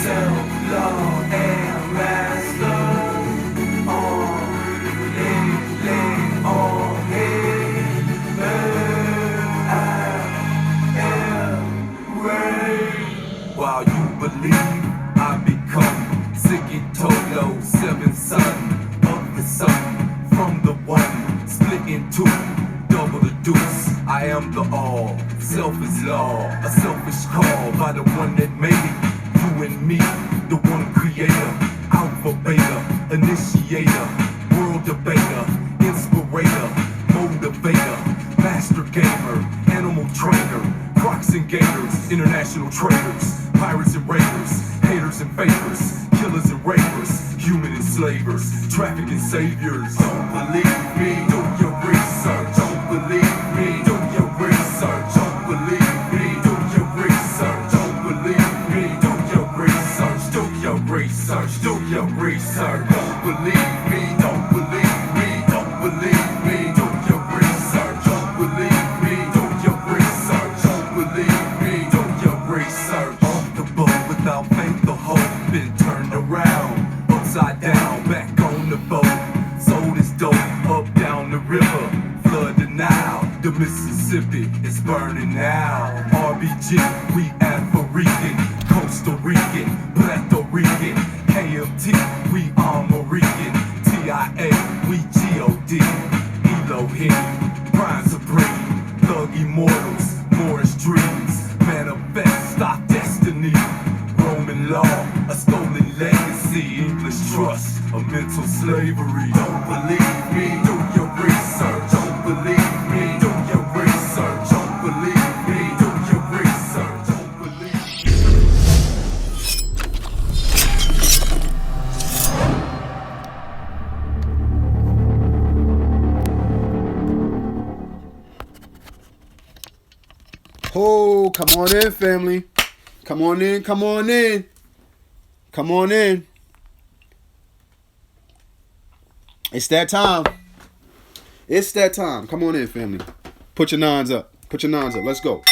Self-love and master on me. While you believe I become Siggy Tolo, seventh son of the sun, from the one split in two, double the deuce. I am the all, self is law, a selfish call by the one that made it. You and me, the one creator, alpha beta, initiator, world debater, inspirator, motivator, master gamer, animal trainer, Crocs and Gators, international traders, pirates and raiders, haters and fakers, killers and rapers, human enslavers, trafficking saviors. Don't believe me, do your research. Don't believe me, do your research. Don't believe me, do your research. Don't believe me, do your research. Do your research, do your research. Don't believe me, don't believe me, don't believe me, do your research. Don't believe me, do your research. Don't believe me, do your research. Off the boat without faith, the hope been turned around, upside down, back on the boat. Sold is dope, up down the river, flood the Nile. The Mississippi is burning now. RBG, we Afro-Rican, Costa Rican, Puerto Rican, KMT, we Armorican, TIA, we G.O.D., Elohim, Prime Supreme, Thug Immortals, Morris Dreams, manifest our destiny. Roman law, a stolen legacy, English trust, a mental slavery. Don't believe me, do your research. Don't believe me, do your research. Don't believe me, do your research. Don't believe Oh, come on in, family. Come on in, come on in. Come on in. It's that time. It's that time. Come on in, family. Put your nines up. Put your nines up. Let's go.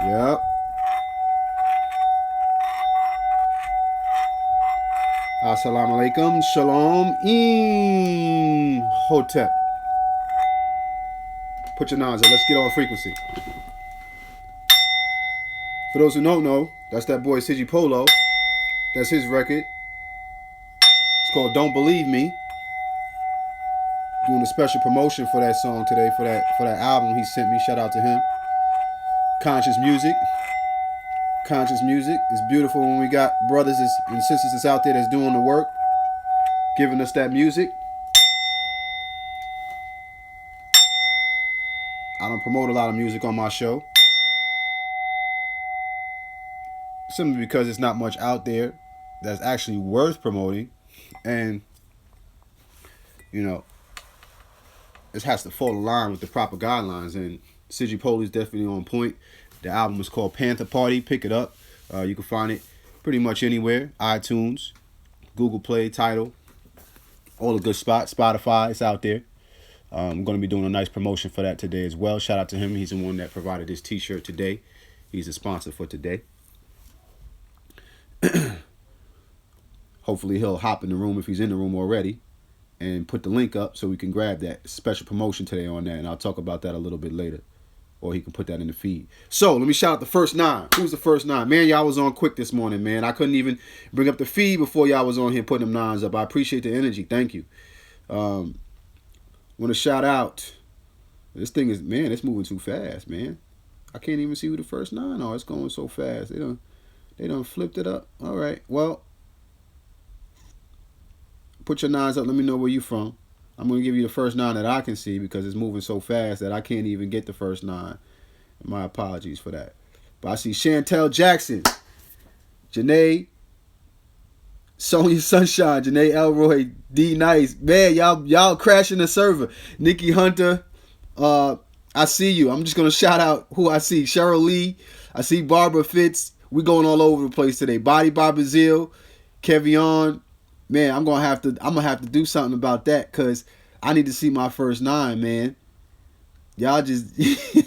Yep. Assalamu alaikum. Shalom. Hotep. Put your nines up. Let's get on frequency. For those who don't know, that's that boy Siggy Polo. That's his record. It's called Don't Believe Me. Doing a special promotion for that song today, for that album he sent me. Shout out to him. Conscious music. Conscious music. It's beautiful when we got brothers and sisters that's out there that's doing the work, giving us that music. I don't promote a lot of music on my show, simply because it's not much out there that's actually worth promoting, and you know, it has to fall in line with the proper guidelines. And Siggy Polo is definitely on point. The album is called Panther Party. Pick it up. You can find it pretty much anywhere. iTunes, Google Play, Tidal, all the good spots. Spotify, it's out there. I'm going to be doing a nice promotion for that today as well. Shout out to him. He's the one that provided this t-shirt today. He's a sponsor for today. Hopefully he'll hop in the room if he's in the room already and put the link up so we can grab that special promotion today on that. And I'll talk about that a little bit later. Or he can put that in the feed. So, let me shout out the first nine. Who's the first nine? Man, y'all was on quick this morning, man. I couldn't even bring up the feed before y'all was on here putting them nines up. I appreciate the energy. Thank you. Want to shout out. This thing is, man, it's moving too fast, man. I can't even see who the first nine are. It's going so fast. They done flipped it up. All right. Well, put your nines up. Let me know where you from. I'm going to give you the first nine that I can see because it's moving so fast that I can't even get the first nine. My apologies for that. But I see Chantel Jackson, Janae, Sonia Sunshine, Janae Elroy, D Nice. Man, y'all crashing the server. Nikki Hunter, I see you. I'm just going to shout out who I see. Cheryl Lee, I see Barbara Fitz. We going all over the place today. Body by Brazil, Kevion, man, I'm gonna have to do something about that because I need to see my first 9, man. Y'all just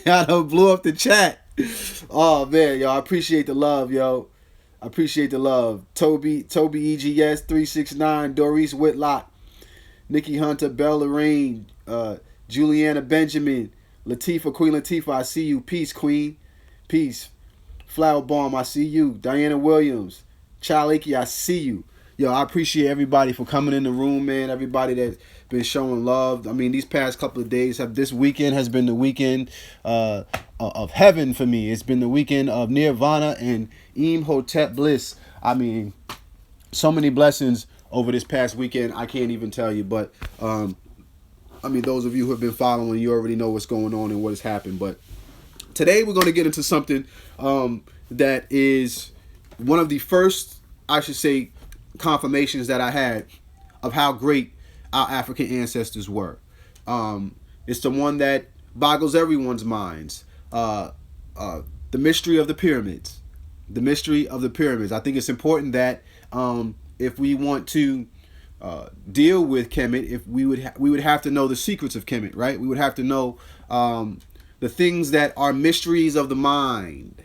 y'all done blew up the chat. Oh man, y'all, I appreciate the love, yo. I appreciate the love. Toby EGS 369, Doris Whitlock, Nikki Hunter, Bella Lorraine, Juliana Benjamin, Latifah, Queen Latifah, I see you. Peace, Queen. Peace. Flower Bomb, I see you. Diana Williams, Child Icky, I see you. Yo, I appreciate everybody for coming in the room, man. Everybody that's been showing love. I mean, these past couple of days this weekend has been the weekend of heaven for me. It's been the weekend of Nirvana and Imhotep Bliss. I mean, so many blessings over this past weekend. I can't even tell you, but I mean, those of you who have been following, you already know what's going on and what has happened. But today we're going to get into something that is one of the first, I should say, confirmations that I had of how great our African ancestors were. It's the one that boggles everyone's minds. The mystery of the pyramids. The mystery of the pyramids. I think it's important that if we want to deal with Kemet, if we would have to know the secrets of Kemet, right? We would have to know the things that are mysteries of the mind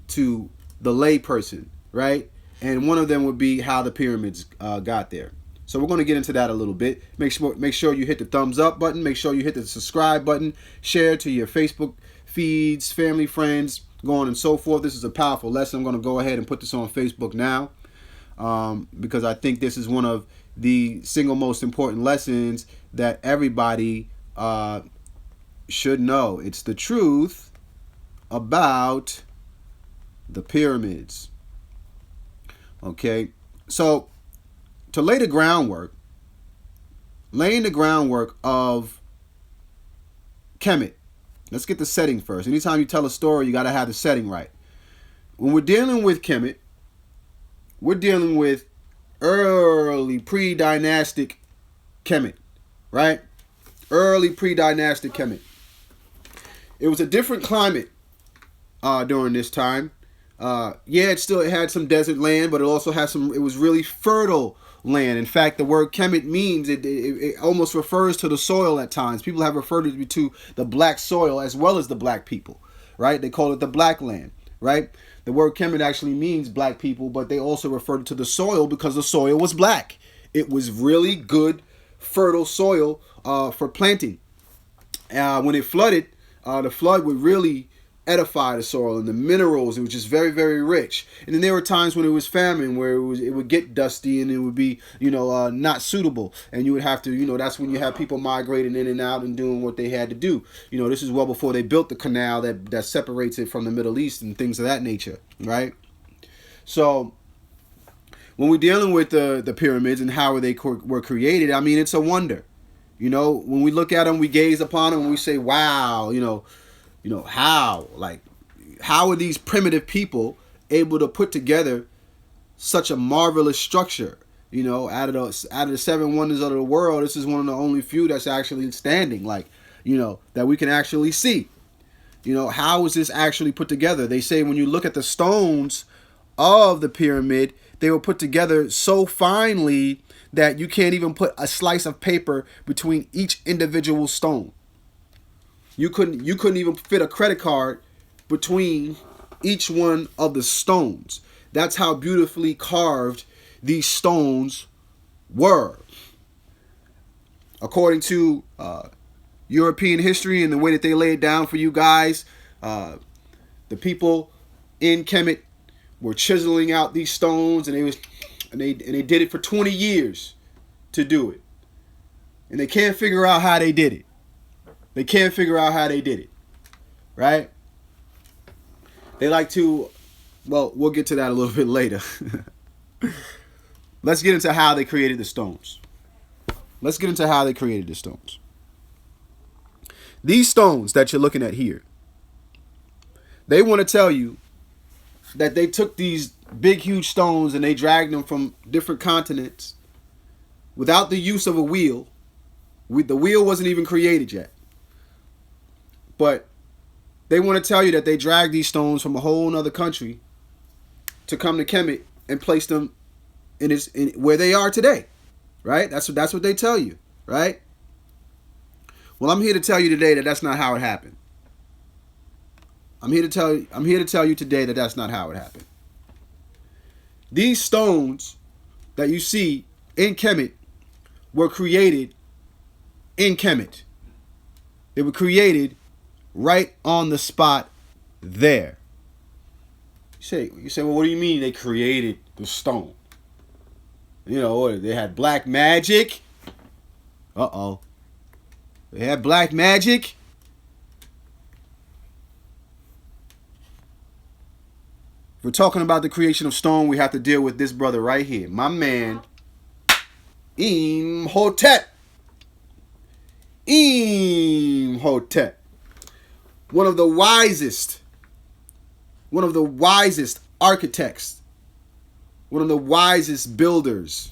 to the lay person, right? And one of them would be how the pyramids got there. So we're going to get into that a little bit. Make sure you hit the thumbs up button. Make sure you hit the subscribe button. Share to your Facebook feeds, family, friends, so on and so forth. This is a powerful lesson. I'm going to go ahead and put this on Facebook now because I think this is one of the single most important lessons that everybody should know. It's the truth about the pyramids. Okay, so to lay the groundwork, laying the groundwork of Kemet. Let's get the setting first. Anytime you tell a story, you got to have the setting right. When we're dealing with Kemet, we're dealing with early pre-dynastic Kemet, right? Early pre-dynastic Kemet. It was a different climate during this time. It had some desert land, but it also had it was really fertile land. In fact, the word Kemet means, it almost refers to the soil at times. People have referred to the black soil as well as the black people, right? They call it the black land, right? The word Kemet actually means black people, but they also referred to the soil because the soil was black. It was really good, fertile soil for planting. When it flooded, the flood would really edify the soil and the minerals. It was just very, very rich. And then there were times when it was famine, where it would get dusty and it would be, not suitable. And you would have to, that's when you have people migrating in and out and doing what they had to do. This is well before they built the canal that separates it from the Middle East and things of that nature, right? So when we're dealing with the pyramids and how they were created, I mean, it's a wonder. When we look at them, we gaze upon them and we say, wow, how are these primitive people able to put together such a marvelous structure? Out of the 7 wonders of the world, this is one of the only few that's actually standing, that we can actually see. How is this actually put together? They say when you look at the stones of the pyramid, they were put together so finely that you can't even put a slice of paper between each individual stone. You couldn't even fit a credit card between each one of the stones. That's how beautifully carved these stones were. According to European history and the way that they lay it down for you guys, the people in Kemet were chiseling out these stones, and they did it for 20 years to do it. And they can't figure out how they did it. They can't figure out how they did it, right? They like to, well, we'll get to that a little bit later. Let's get into how they created the stones. These stones that you're looking at here, they want to tell you that they took these big, huge stones and they dragged them from different continents without the use of a wheel. The wheel wasn't even created yet. But they want to tell you that they dragged these stones from a whole other country to come to Kemet and place them where they are today, right? That's what they tell you, right? Well, I'm here to tell you today that that's not how it happened. I'm here to tell you today that that's not how it happened. These stones that you see in Kemet were created in Kemet. They were created right on the spot there. You say, well, what do you mean they created the stone? You know, they had black magic. Uh-oh. They had black magic. If we're talking about the creation of stone, we have to deal with this brother right here. My man, Imhotep. Imhotep. One of the wisest architects, one of the wisest builders,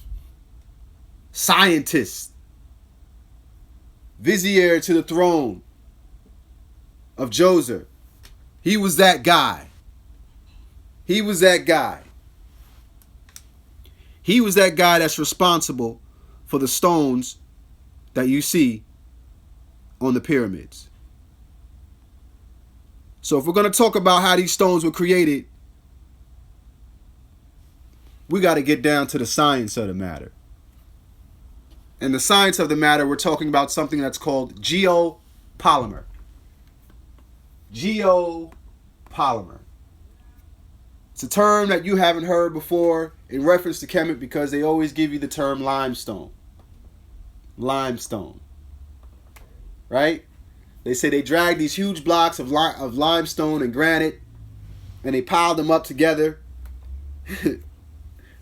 scientists, vizier to the throne of Djoser. He was that guy. He was that guy. He was that guy that's responsible for the stones that you see on the pyramids. So if we're going to talk about how these stones were created, we got to get down to the science of the matter. And the science of the matter, we're talking about something that's called geopolymer. Geopolymer. It's a term that you haven't heard before in reference to Kemet because they always give you the term limestone. Limestone. Right? They say they dragged these huge blocks of limestone and granite and they piled them up together.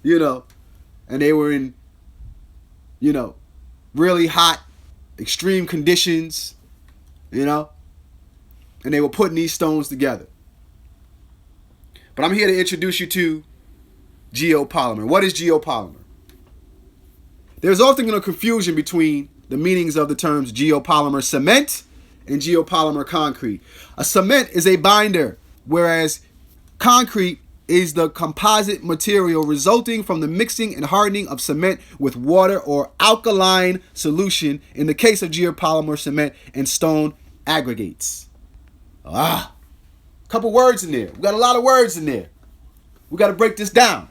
You know, and they were in, you know, really hot, extreme conditions, you know, and they were putting these stones together. But I'm here to introduce you to geopolymer. What is geopolymer? There's often a confusion between the meanings of the terms geopolymer cement and geopolymer concrete. A cement is a binder, whereas concrete is the composite material resulting from the mixing and hardening of cement with water or alkaline solution in the case of geopolymer cement and stone aggregates. A couple words in there. We got a lot of words in there. We got to break this down.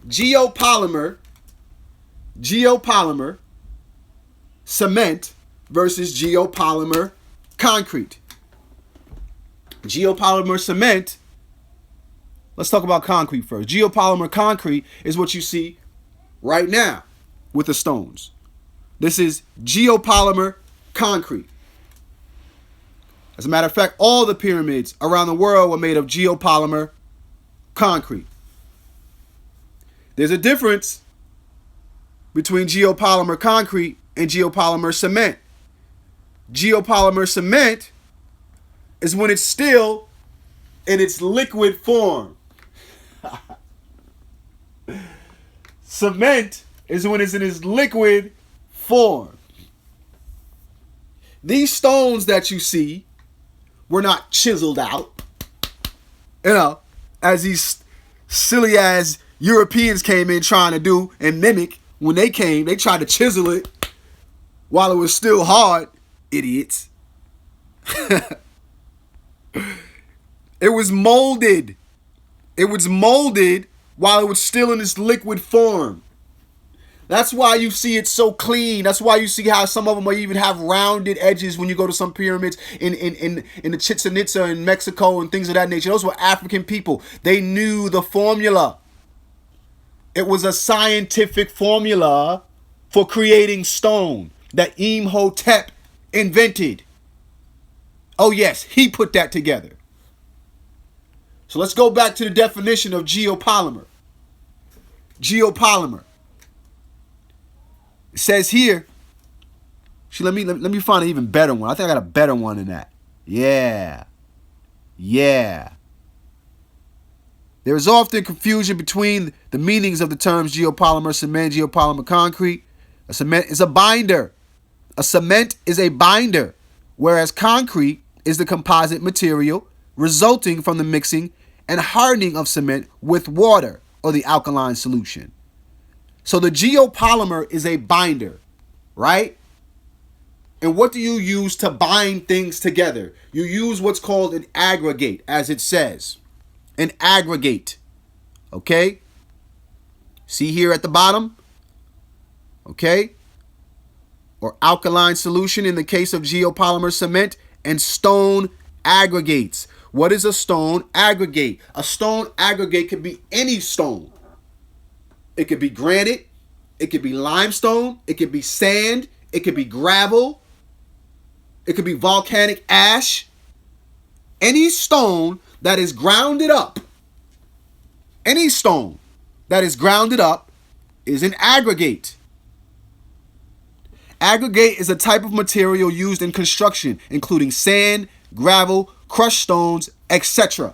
Geopolymer, cement versus geopolymer concrete. Geopolymer cement, let's talk about concrete first. Geopolymer concrete is what you see right now with the stones. This is geopolymer concrete. As a matter of fact, all the pyramids around the world were made of geopolymer concrete. There's a difference between geopolymer concrete and geopolymer cement. Geopolymer cement is when it's still in its liquid form. Cement is when it's in its liquid form. These stones that you see were not chiseled out. You know, as these silly ass Europeans came in trying to do and mimic. When they came, they tried to chisel it while it was still hard. Idiots. It was molded. It was molded while it was still in its liquid form. That's why you see it so clean. That's why you see how some of them might even have rounded edges when you go to some pyramids in the Chichen Itza in Mexico and things of that nature. Those were African people. They knew the formula. It was a scientific formula for creating stone that Imhotep invented. Oh yes, he put that together. So let's go back to the definition of geopolymer. Geopolymer. It says here, let me find an even better one. I think I got a better one than that. Yeah. There is often confusion between the meanings of the terms geopolymer cement, geopolymer concrete. A cement is a binder. A cement is a binder, whereas concrete is the composite material resulting from the mixing and hardening of cement with water or the alkaline solution. So the geopolymer is a binder, right? And what do you use to bind things together? You use what's called an aggregate, as it says. An aggregate. Okay? See here at the bottom? Okay? Or alkaline solution in the case of geopolymer cement, and stone aggregates. What is a stone aggregate? A stone aggregate could be any stone. It could be granite. It could be limestone. It could be sand. It could be gravel. It could be volcanic ash. Any stone that is grounded up, any stone that is grounded up is an aggregate. Aggregate is a type of material used in construction, including sand, gravel, crushed stones, etc.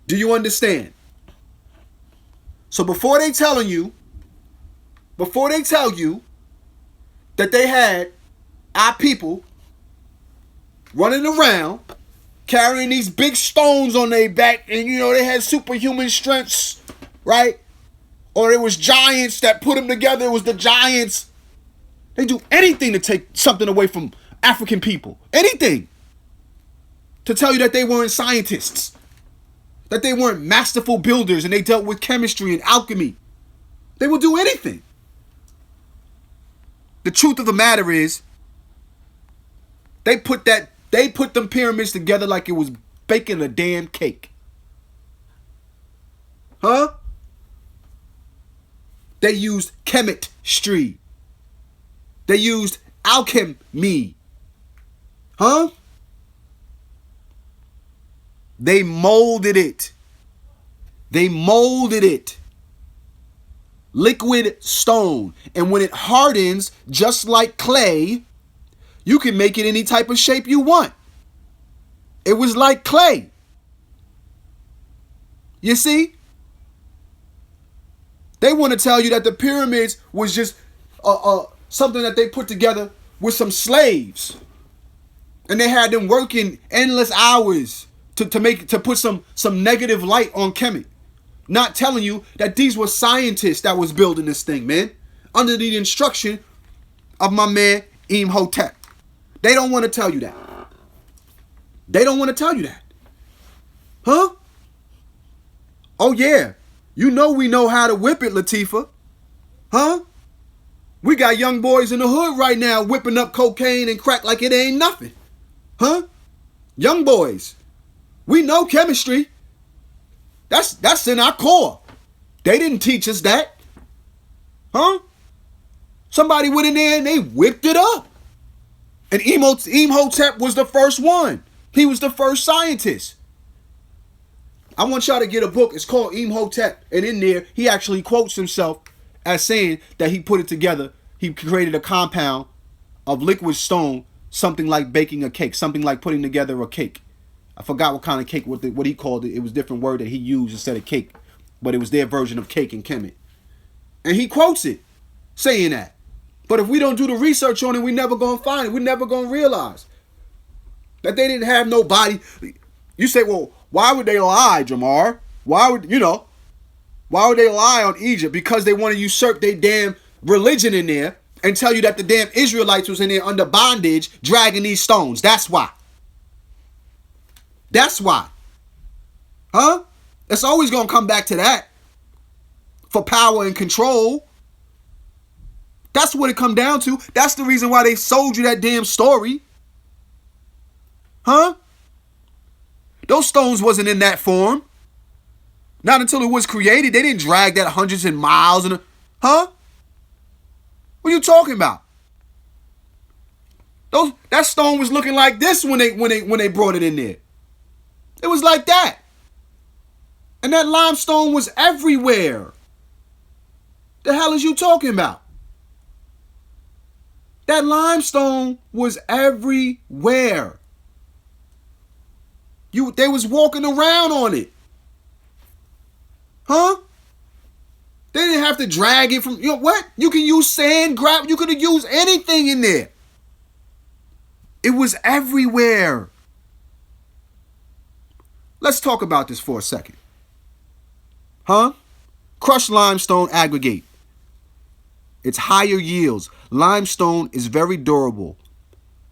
Do you understand? So before they tell you that they had our people running around carrying these big stones on their back, and they had superhuman strengths, right? Or it was giants that put them together. It was the giants. They do anything to take something away from African people. Anything. To tell you that they weren't scientists. That they weren't masterful builders and they dealt with chemistry and alchemy. They will do anything. The truth of the matter is, they put them pyramids together like it was baking a damn cake. Huh? They used chemistry. They used alchemy. Huh? They molded it. Liquid stone. And when it hardens, just like clay, you can make it any type of shape you want. It was like clay. You see? They want to tell you that the pyramids was just something that they put together with some slaves. And they had them working endless hours to put some negative light on Kemet. Not telling you that these were scientists that was building this thing, man. Under the instruction of my man Imhotep. They don't want to tell you that. Huh? Oh yeah. We know how to whip it, Latifah. Huh? We got young boys in the hood right now whipping up cocaine and crack like it ain't nothing. Huh? Young boys. We know chemistry. That's in our core. They didn't teach us that. Huh? Somebody went in there and they whipped it up. And Imhotep was the first one. He was the first scientist. I want y'all to get a book. It's called Imhotep. And in there, he actually quotes himself as saying that he put it together. He created a compound of liquid stone, something like baking a cake, something like putting together a cake. I forgot what kind of cake, what he called it. It was a different word that he used instead of cake. But it was their version of cake in Kemet. And he quotes it, saying that. But if we don't do the research on it, we never going to find it. We never going to realize that they didn't have nobody. You say, well, why would they lie, Jamaar? Why would they lie on Egypt? Because they want to usurp their damn religion in there and tell you that the damn Israelites was in there under bondage dragging these stones. That's why. Huh? It's always going to come back to that. For power and control. That's what it come down to. That's the reason why they sold you that damn story. Huh? Those stones wasn't in that form. Not until it was created. They didn't drag that hundreds of miles. Huh? What are you talking about? That stone was looking like this when they brought it in there. It was like that. And that limestone was everywhere. The hell is you talking about? That limestone was everywhere. They was walking around on it. Huh? They didn't have to drag it from, what? You can use sand, gravel, you could have used anything in there. It was everywhere. Let's talk about this for a second. Huh? Crushed limestone aggregate. It's higher yields. Limestone is very durable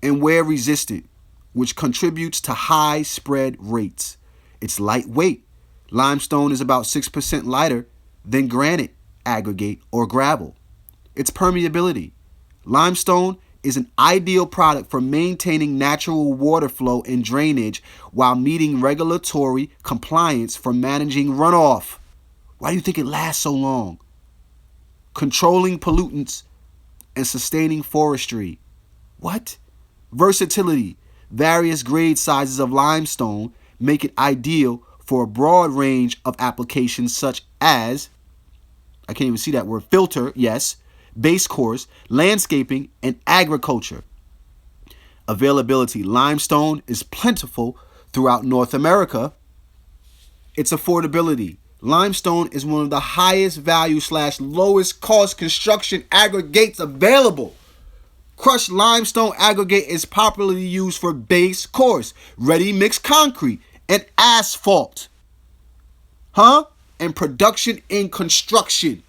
and wear resistant, which contributes to high spread rates. It's lightweight. Limestone is about 6% lighter than granite aggregate or gravel. Its permeability. Limestone is an ideal product for maintaining natural water flow and drainage while meeting regulatory compliance for managing runoff. Why do you think it lasts so long? Controlling pollutants and sustaining forestry. What? Versatility. Various grade sizes of limestone make it ideal for a broad range of applications such as, I can't even see that word, filter, yes, base course, landscaping, and agriculture. Availability. Limestone is plentiful throughout North America. Its affordability. Limestone is one of the highest value / lowest cost construction aggregates available. Crushed limestone aggregate is popularly used for base course, ready mixed concrete, and asphalt. And production in construction.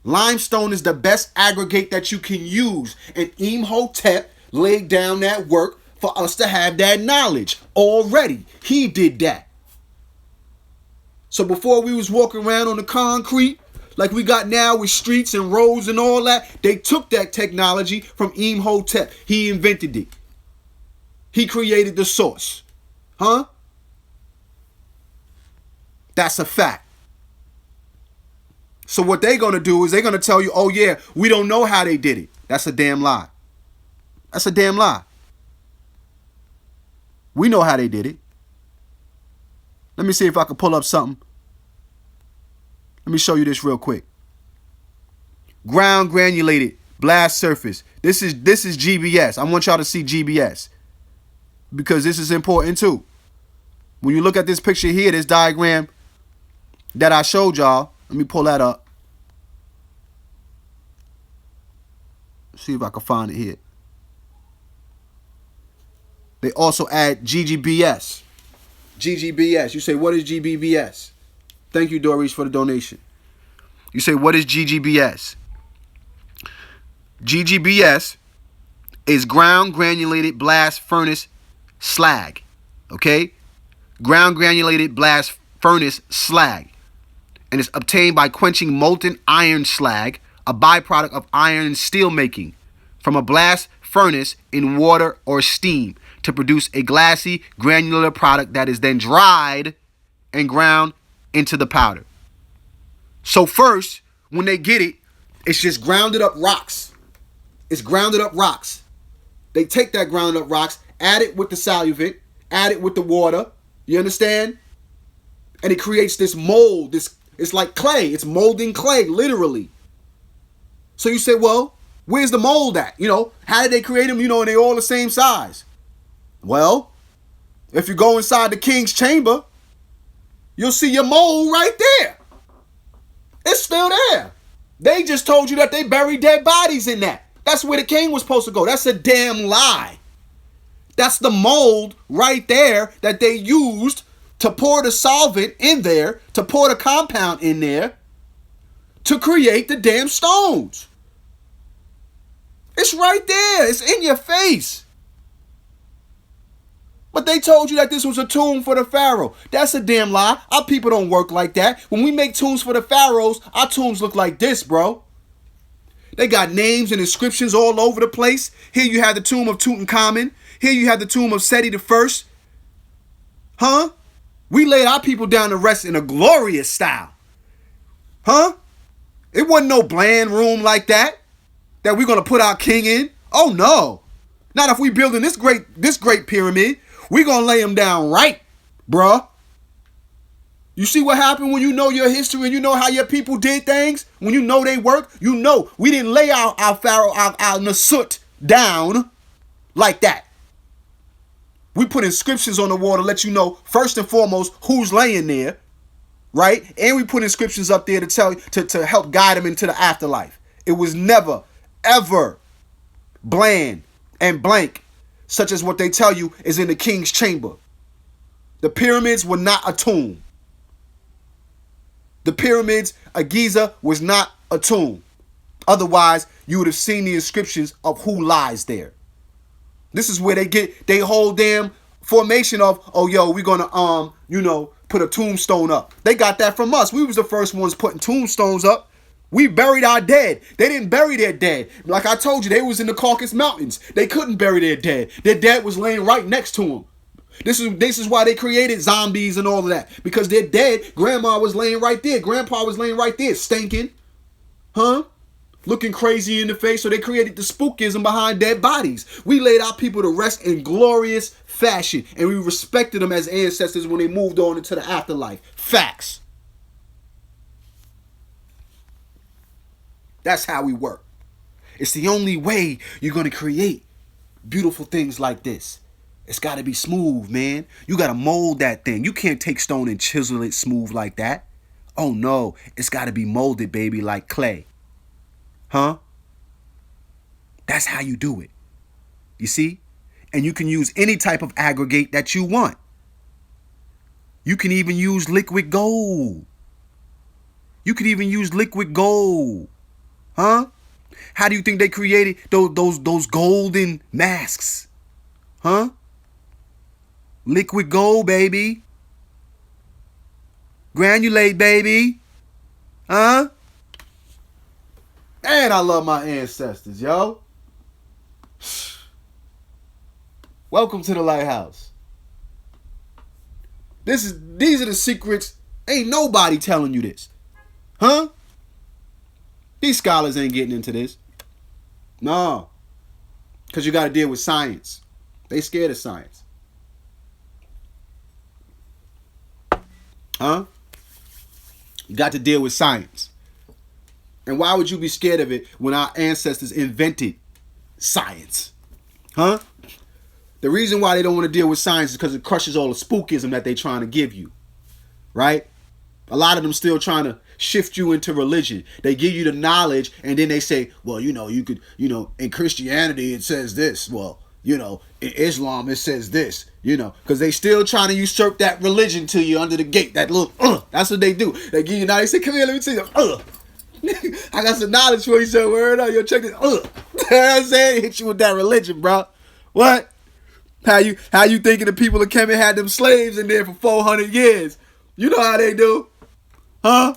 Limestone is the best aggregate that you can use, and Imhotep laid down that work for us to have that knowledge already. He did that. So before we was walking around on the concrete like we got now with streets and roads and all that, they took that technology from Imhotep. He invented it. He created the source. That's a fact. So what they're going to do is they're going to tell you, oh yeah, we don't know how they did it. That's a damn lie. That's a damn lie. We know how they did it. Let me see if I can pull up something. Let me show you this real quick. Ground granulated blast surface. This is GBS. I want y'all to see GBS because this is important too. When you look at this picture here, this diagram that I showed y'all, let me pull that up. See if I can find it here. They also add GGBS. GGBS. You say, what is GBBS? Thank you, Doris, for the donation. You say, what is GGBS? GGBS is ground granulated blast furnace slag. Okay? Ground granulated blast furnace slag. And it's obtained by quenching molten iron slag, a byproduct of iron and steel making, from a blast furnace in water or steam to produce a glassy, granular product that is then dried and ground into the powder. So first, when they get it, it's just grounded up rocks. It's grounded up rocks. They take that grounded up rocks, add it with the solvent, add it with the water. You understand? And it creates this mold. It's like clay. It's molding clay, literally. So you say, well, where's the mold at? How did they create them? And they all the same size. Well, if you go inside the king's chamber, you'll see your mold right there. It's still there. They just told you that they buried dead bodies in that. That's where the king was supposed to go. That's a damn lie. That's the mold right there that they used to pour the solvent in there, to pour the compound in there, to create the damn stones. It's right there. It's in your face. But they told you that this was a tomb for the pharaoh. That's a damn lie. Our people don't work like that. When we make tombs for the pharaohs, our tombs look like this, bro. They got names and inscriptions all over the place. Here you have the tomb of Tutankhamun. Here you have the tomb of Seti I. We laid our people down to rest in a glorious style. It wasn't no bland room like that we're going to put our king in. Oh, no. Not if we building this great pyramid. We're going to lay him down right, bruh. You see what happened when you know your history and you know how your people did things? When you know they work, we didn't lay our pharaoh, our Nasut down like that. We put inscriptions on the wall to let you know, first and foremost, who's laying there, right? And we put inscriptions up there to tell to help guide them into the afterlife. It was never, ever bland and blank, such as what they tell you is in the king's chamber. The pyramids were not a tomb. The pyramids of Giza was not a tomb. Otherwise, you would have seen the inscriptions of who lies there. This is where they get they whole damn formation of, oh yo, we're gonna put a tombstone up. They got that from us. We was the first ones putting tombstones up. We buried our dead. They didn't bury their dead. Like I told you, they was in the Caucasus Mountains. They couldn't bury their dead. Their dead was laying right next to them. This is why they created zombies and all of that. Because they're dead. Grandma was laying right there. Grandpa was laying right there, stinking. Huh? Looking crazy in the face. So they created the spookism behind dead bodies. We laid our people to rest in glorious fashion. And we respected them as ancestors when they moved on into the afterlife. Facts. That's how we work. It's the only way you're going to create beautiful things like this. It's got to be smooth, man. You got to mold that thing. You can't take stone and chisel it smooth like that. Oh, no. It's got to be molded, baby, like clay. Huh? That's how you do it. You see? And you can use any type of aggregate that you want. You can even use liquid gold. You could even use liquid gold. Huh? How do you think they created those golden masks? Huh? Liquid gold, baby. Granulate, baby. Huh? Man, I love my ancestors, yo. Welcome to the lighthouse. These are the secrets. Ain't nobody telling you this. Huh? These scholars ain't getting into this. No. Because you got to deal with science. They scared of science. Huh? You got to deal with science. And why would you be scared of it when our ancestors invented science? Huh? The reason why they don't want to deal with science is because it crushes all the spookism that they're trying to give you. Right? A lot of them still trying to shift you into religion. They give you the knowledge and then they say, well, you could, in Christianity it says this. Well, in Islam it says this, because they still trying to usurp that religion to you under the gate. That little, that's what they do. They give you knowledge. They say, come here, let me tell you, I got some knowledge for you, so word up, yo, check this, You know what I'm saying? Hit you with that religion, bro. What? How you thinking the people that came and had them slaves in there for 400 years? You know how they do. Huh?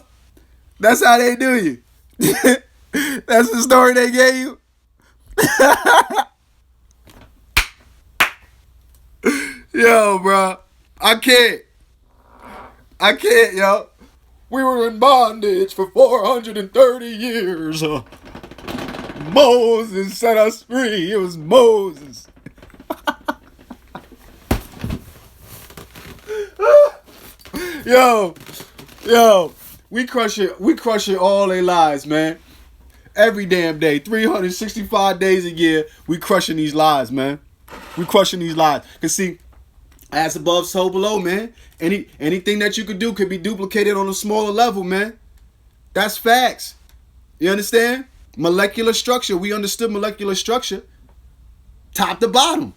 That's how they do you. That's the story they gave you. Yo, bro. I can't, yo. We were in bondage for 430 years. Moses set us free. It was Moses. Yo. We crush it all their lives, man. Every damn day. 365 days a year, we crushing these lives, man. We crushing these lives. Cause see, as above, so below, man. Anything that you could do could be duplicated on a smaller level, man. That's facts. You understand? Molecular structure. We understood molecular structure. Top to bottom.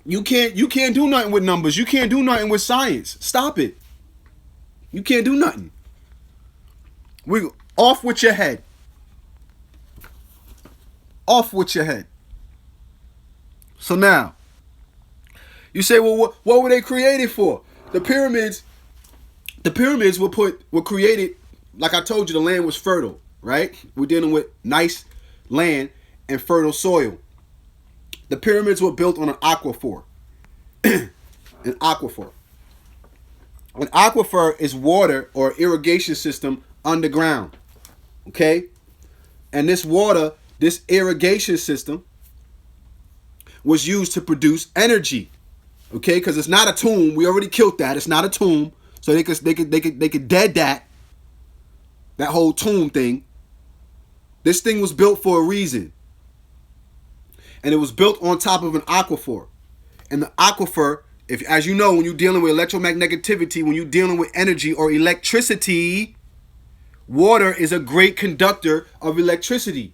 You can't do nothing with numbers. You can't do nothing with science. Stop it. You can't do nothing. We off with your head. Off with your head. So now, you say, well, what were they created for? The pyramids were created, like I told you, the land was fertile, right? We're dealing with nice land and fertile soil. The pyramids were built on an aquifer. An aquifer. An aquifer is water or irrigation system underground. Okay? And this irrigation system was used to produce energy. Okay? Because it's not a tomb. We already killed that. It's not a tomb. So they could dead that whole tomb thing. This thing was built for a reason. And it was built on top of an aquifer. And the aquifer, as you know, when you're dealing with electromagnetivity, when you're dealing with energy or electricity, water is a great conductor of electricity.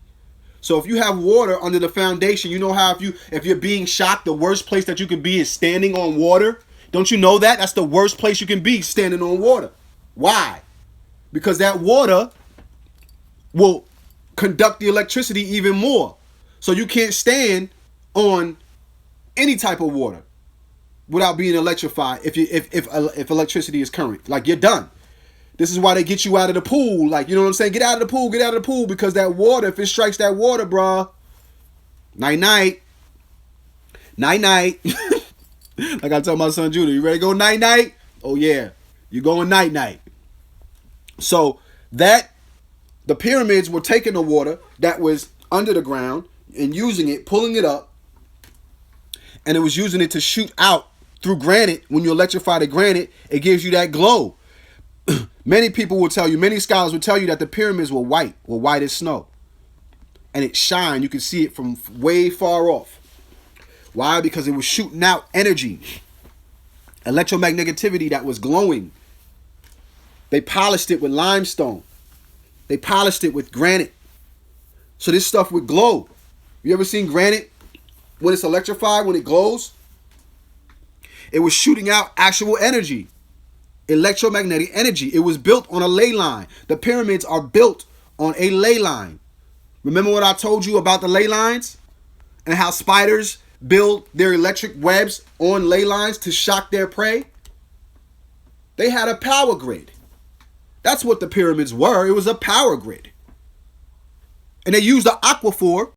So if you have water under the foundation, you know how if you're being shocked, the worst place that you could be is standing on water, Don't you know that? That's the worst place you can be, standing on water. Why? Because that water will conduct the electricity even more. So you can't stand on any type of water without being electrified if electricity is current. Like, you're done. This is why they get you out of the pool. Like, you know what I'm saying? Get out of the pool, get out of the pool, because that water, if it strikes that water, bruh, night-night. Night-night. Like I told my son Judah, you ready to go night-night? Oh, yeah. You're going night-night. So the pyramids were taking the water that was under the ground and using it, pulling it up, and it was using it to shoot out through granite. When you electrify the granite, it gives you that glow. Many people will tell you, many scholars will tell you that the pyramids were white as snow. And it shined. You could see it from way far off. Why? Because it was shooting out energy, electromagnetivity that was glowing. They polished it with limestone. They polished it with granite. So this stuff would glow. You ever seen granite when it's electrified, when it glows? It was shooting out actual energy, electromagnetic energy. It was built on a ley line. The pyramids are built on a ley line. Remember what I told you about the ley lines and how spiders build their electric webs on ley lines to shock their prey? They had a power grid. That's what the pyramids were. It was a power grid. And they used the aquifer